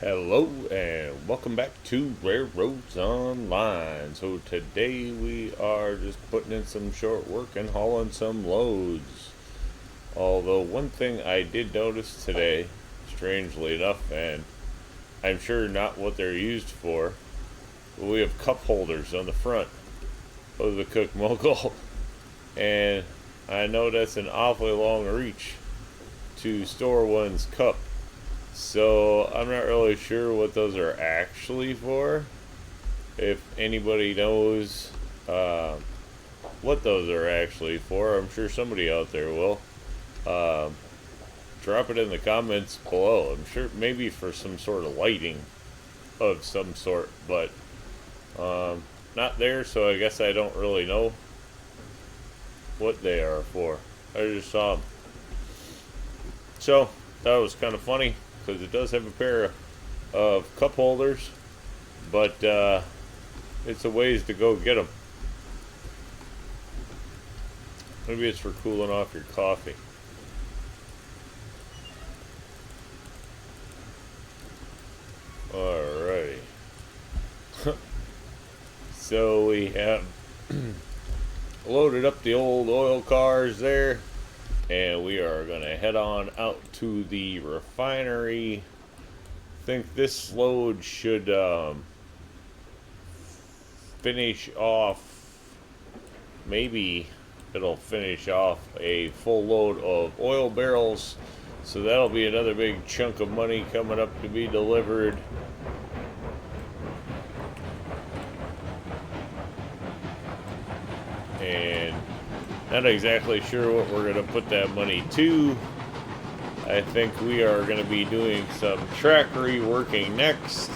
Hello and welcome back to RailRoads Online. So today we are just putting in some short work and hauling some loads. Although one thing I did notice today, strangely enough, and I'm sure not what they're used for, but we have cup holders on the front of the Cook Mogul. And I know that's an awfully long reach to store one's cup. So I'm not really sure what those are actually for. If anybody knows what those are actually for, I'm sure somebody out there will. Drop it in the comments below. I'm sure maybe for some sort of lighting of some sort, but not there, so I guess I don't really know what they are for. I just saw them. So that was kind of funny because it does have a pair of cup holders, but it's a ways to go get them. Maybe it's for cooling off your coffee. Alrighty. So we have loaded up the old oil cars there, and we are going to head on out to the refinery. I think this load should finish off, maybe it'll finish off a full load of oil barrels. So that'll be another big chunk of money coming up to be delivered. And not exactly sure what we're going to put that money to. I think we are going to be doing some track reworking next.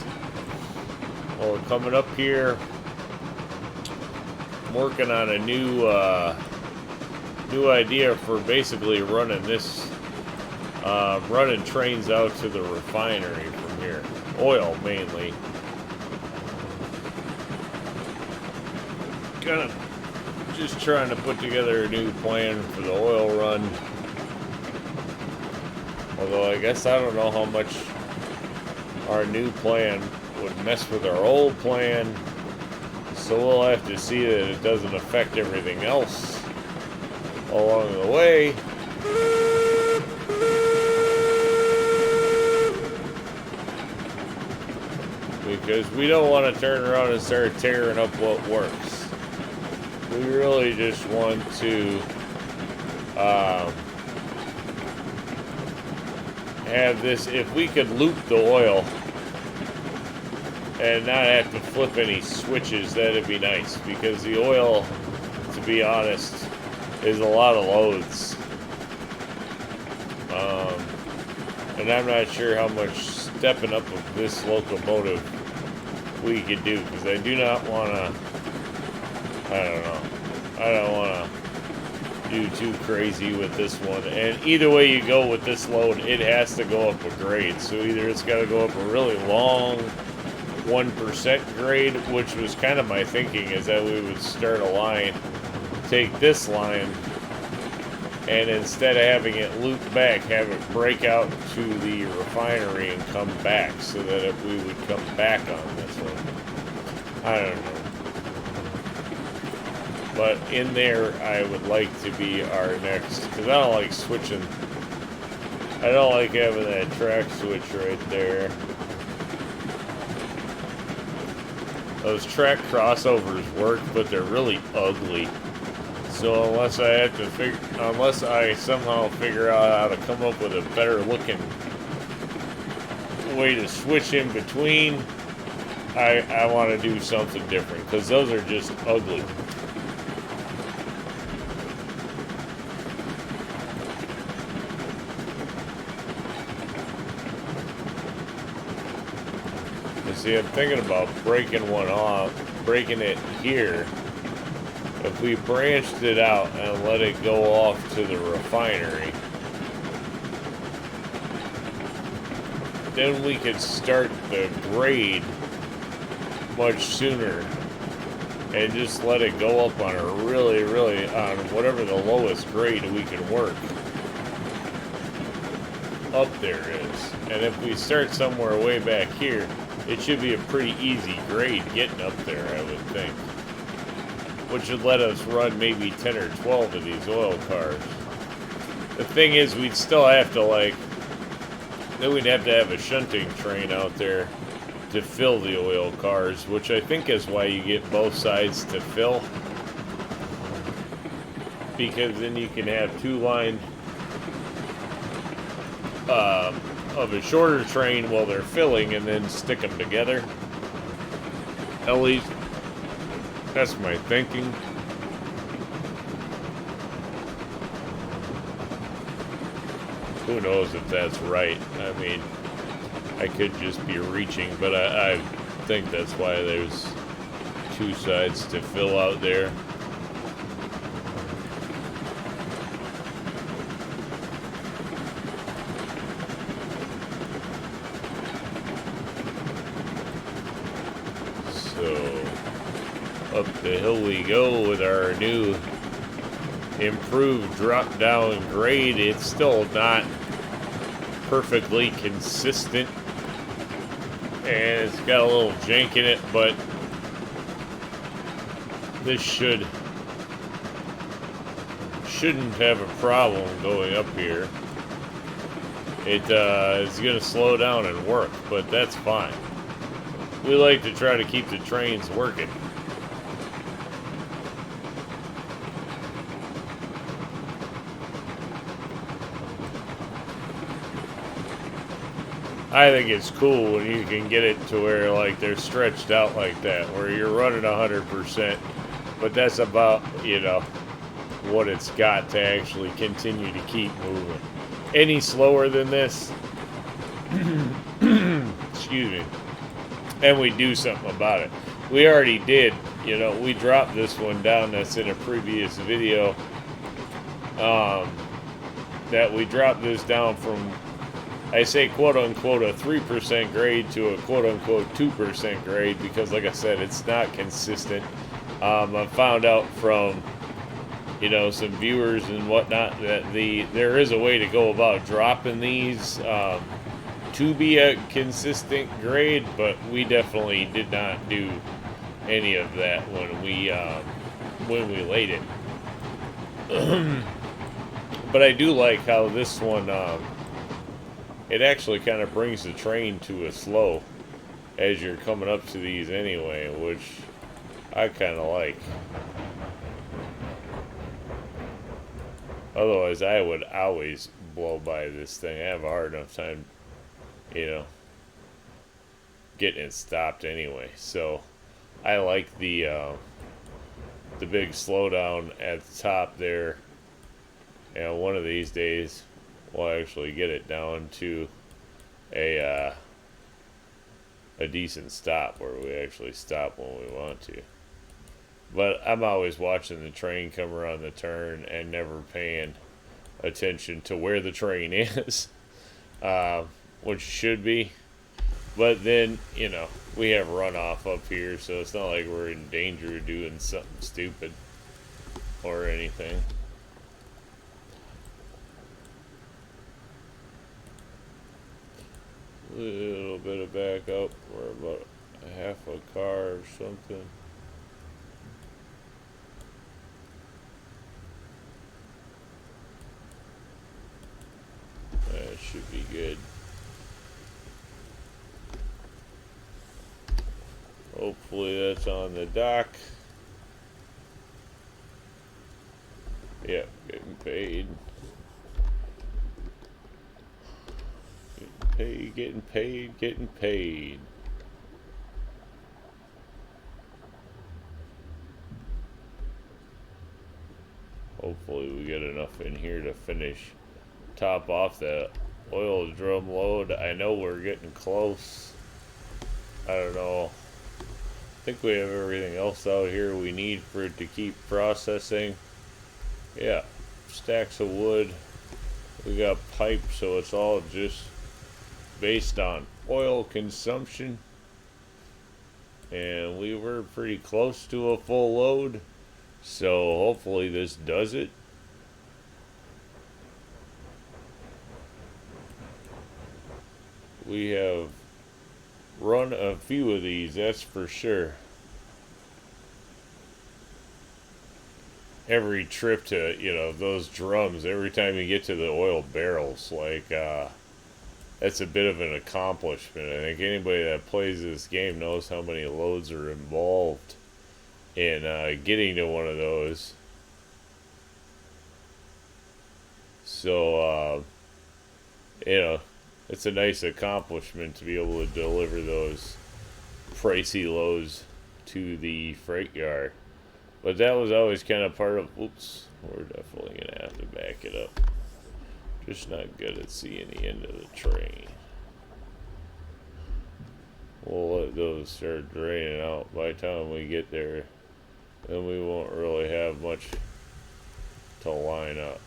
Well, coming up here, I'm working on a new idea for basically running this, running trains out to the refinery from here. Oil mainly. Kind of just trying to put together a new plan for the oil run. Although I guess I don't know how much our new plan would mess with our old plan. So we'll have to see that it doesn't affect everything else along the way. Because we don't want to turn around and start tearing up what works. We really just want to have this, if we could loop the oil and not have to flip any switches, that'd be nice, because the oil, to be honest, is a lot of loads. And I'm not sure how much stepping up of this locomotive we could do, because I do not want to, I don't want to do too crazy with this one. And either way you go with this load, it has to go up a grade. So either it's got to go up a really long 1% grade, which was kind of my thinking, is that we would start a line, take this line, and instead of having it loop back, have it break out to the refinery and come back, so that we would come back on this one. I don't know. But in there, I would like to be our next, because I don't like switching. I don't like having that track switch right there. Those track crossovers work, but they're really ugly. So unless I somehow figure out how to come up with a better looking way to switch in between, I want to do something different, because those are just ugly. See, I'm thinking about breaking one off, breaking it here. If we branched it out and let it go off to the refinery, then we could start the grade much sooner and just let it go up on a really, on whatever the lowest grade we can work. up there is. And if we start somewhere way back here, it should be a pretty easy grade getting up there, I would think. Which would let us run maybe 10 or 12 of these oil cars. The thing is, we'd still have to, like, then we'd have to have a shunting train out there to fill the oil cars, which I think is why you get both sides to fill. Because then you can have two lines of a shorter train while they're filling and then stick them together. At least that's my thinking. Who knows if that's right? I mean, I could just be reaching, but I think that's why there's two sides to fill out there. So, up the hill we go with our new improved drop-down grade. It's still not perfectly consistent, and it's got a little jank in it, but this shouldn't have a problem going up here. It is going to slow down and work, but that's fine. We like to try to keep the trains working. I think it's cool when you can get it to where, like, they're stretched out like that, where you're running 100%, but that's about, you know, what it's got to actually continue to keep moving. Any slower than this, excuse me, and we do something about it. We already did, you know, we dropped this one down. That's in a previous video, that we dropped this down from, I say quote-unquote a 3% grade to a quote-unquote 2% grade because, like I said, it's not consistent. I found out from, you know, some viewers and whatnot that there is a way to go about dropping these to be a consistent grade, but we definitely did not do any of that when we laid it. But I do like how this one, it actually kind of brings the train to a slow as you're coming up to these anyway, which I kind of like. Otherwise, I would always blow by this thing. I have a hard enough time, you know, getting it stopped anyway. So I like the big slowdown at the top there. And one of these days, we'll actually get it down to a decent stop where we actually stop when we want to. But I'm always watching the train come around the turn and never paying attention to where the train is, which should be. But then, you know, we have runoff up here, so it's not like we're in danger of doing something stupid or anything. A little bit of back up. We're about a half a car or something. That should be good. Hopefully that's on the dock. Yep, getting paid. Getting paid. Hopefully we get enough in here to top off that oil drum load. I know we're getting close. I don't know. I think we have everything else out here we need for it to keep processing. Yeah, stacks of wood. We got pipe, so it's all just based on oil consumption, and we were pretty close to a full load, so hopefully this does it. We have run a few of these, that's for sure. Every trip to, those drums, every time you get to the oil barrels, like, that's a bit of an accomplishment. I think anybody that plays this game knows how many loads are involved in getting to one of those. So, it's a nice accomplishment to be able to deliver those pricey loads to the freight yard. But that was always kind of part of, oops, we're definitely going to have to back it up. Just not good at seeing the end of the train. We'll let those start draining out. By the time we get there, then we won't really have much to line up.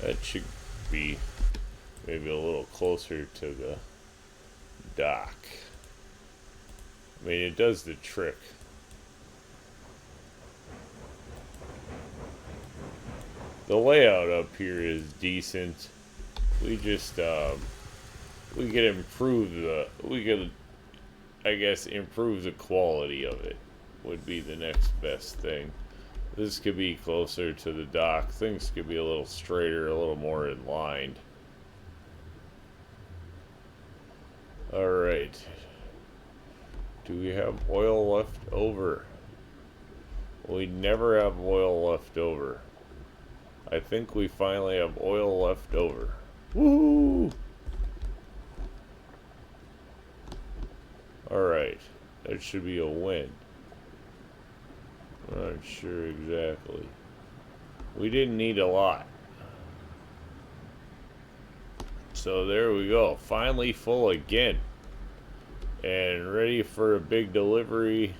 That should be maybe a little closer to the dock. I mean, it does the trick. The layout up here is decent. We just we could improve I guess improve the quality of it would be the next best thing. This could be closer to the dock. Things could be a little straighter, a little more in line. Alright. Do we have oil left over? We never have oil left over. I think we finally have oil left over. Woohoo! Alright. That should be a win. I'm not sure exactly. We didn't need a lot. So there we go. Finally full again. And ready for a big delivery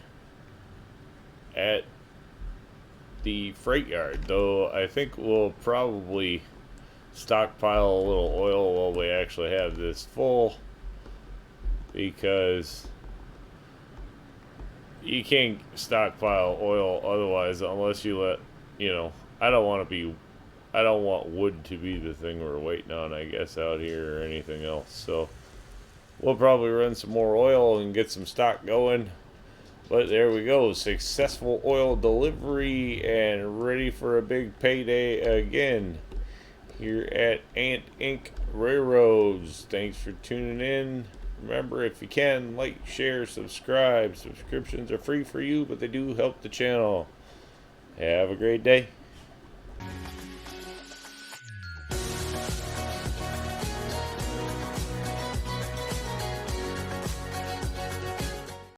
at the freight yard. Though I think we'll probably stockpile a little oil while we actually have this full, because you can't stockpile oil otherwise unless you let, I don't want wood to be the thing we're waiting on, I guess, out here or anything else. So we'll probably run some more oil and get some stock going. But there we go. Successful oil delivery and ready for a big payday again here at Ant Inc. RailRoads. Thanks for tuning in. Remember, if you can, like, share, subscribe. Subscriptions are free for you, but they do help the channel. Have a great day.